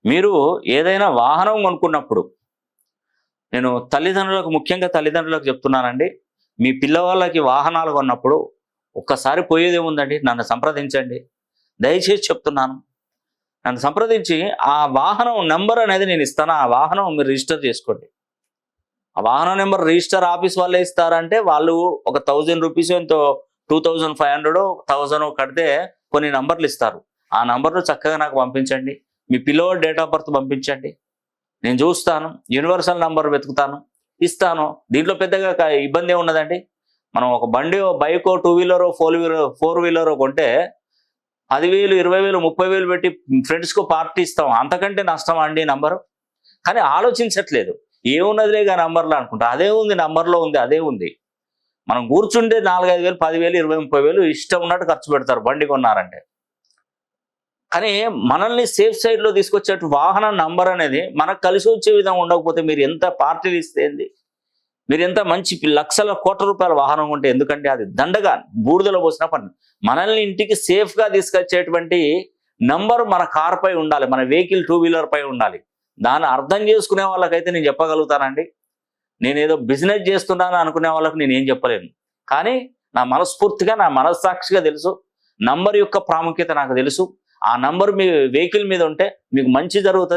మీరు ఏదైనా వాహనం కొనుక్కున్నప్పుడు నేను తల్లిదండ్రులకు, ముఖ్యంగా తల్లిదండ్రులకు చెప్తున్నానండి. మీ పిల్లవాళ్ళకి వాహనాలు కొన్నప్పుడు ఒక్కసారి పోయేదేముందండి, నన్ను సంప్రదించండి. దయచేసి చెప్తున్నాను. నన్ను సంప్రదించి ఆ వాహనం నెంబర్ అనేది నేను ఇస్తాను. ఆ వాహనం మీరు రిజిస్టర్ చేసుకోండి. ఆ వాహనం నెంబర్ రిజిస్టర్ ఆఫీస్ వాళ్ళే ఇస్తారంటే వాళ్ళు ఒక 1000 రూపీస్ ఎంతో 2500 1000 కడితే కొన్ని నంబర్లు ఇస్తారు. ఆ నంబర్లు చక్కగా నాకు పంపించండి. మీ పిల్లోడి డేట్ ఆఫ్ బర్త్ పంపించండి. నేను చూస్తాను. యూనివర్సల్ నంబర్ వెతుకుతాను, ఇస్తాను. దీంట్లో పెద్దగా ఇబ్బంది ఏమున్నదండి. మనం ఒక బండి, బైకో, టూ వీలరో, ఫోర్ వీలరో కొంటే 10,000 20,000 30,000 పెట్టి ఫ్రెండ్స్కు పార్టీ ఇస్తాం. అంతకంటే నష్టమా అండి నంబరు? కానీ ఆలోచించట్లేదు. ఏమున్నదిలే గా నంబర్లో అనుకుంటా. అదే ఉంది, నంబర్లో ఉంది, అదే ఉంది. మనం కూర్చుంటే 4, 5,000 10,000 20, 30,000 ఇష్టం ఉన్నట్టు ఖర్చు పెడతారు బండి కొన్నారంటే. కానీ మనల్ని సేఫ్ సైడ్లో తీసుకొచ్చేట్టు వాహనం నంబర్ అనేది మనకు కలిసి వచ్చే విధంగా ఉండకపోతే మీరు ఎంత పార్టీలు ఇస్తే ఏంది? మీరు ఎంత మంచి లక్షల కోట్ల రూపాయల వాహనం ఉంటే ఎందుకంటే అది దండగా బూడిదలో పోసిన పని. మనల్ని ఇంటికి సేఫ్గా తీసుకొచ్చేటువంటి నంబర్ మన కార్ పై ఉండాలి, మన వెహికల్ టూ వీలర్ పై ఉండాలి. దాన్ని అర్థం చేసుకునే వాళ్ళకైతే నేను చెప్పగలుగుతానండి. నేనేదో బిజినెస్ చేస్తున్నాను అనుకునే వాళ్ళకు నేనేం చెప్పలేను. కానీ నా మనస్ఫూర్తిగా, నా మనస్సాక్షిగా తెలుసు. నంబర్ యొక్క ప్రాముఖ్యత నాకు తెలుసు. ఆ నంబర్ మీ వెహికల్ మీద ఉంటే మీకు మంచి జరుగుతుంది.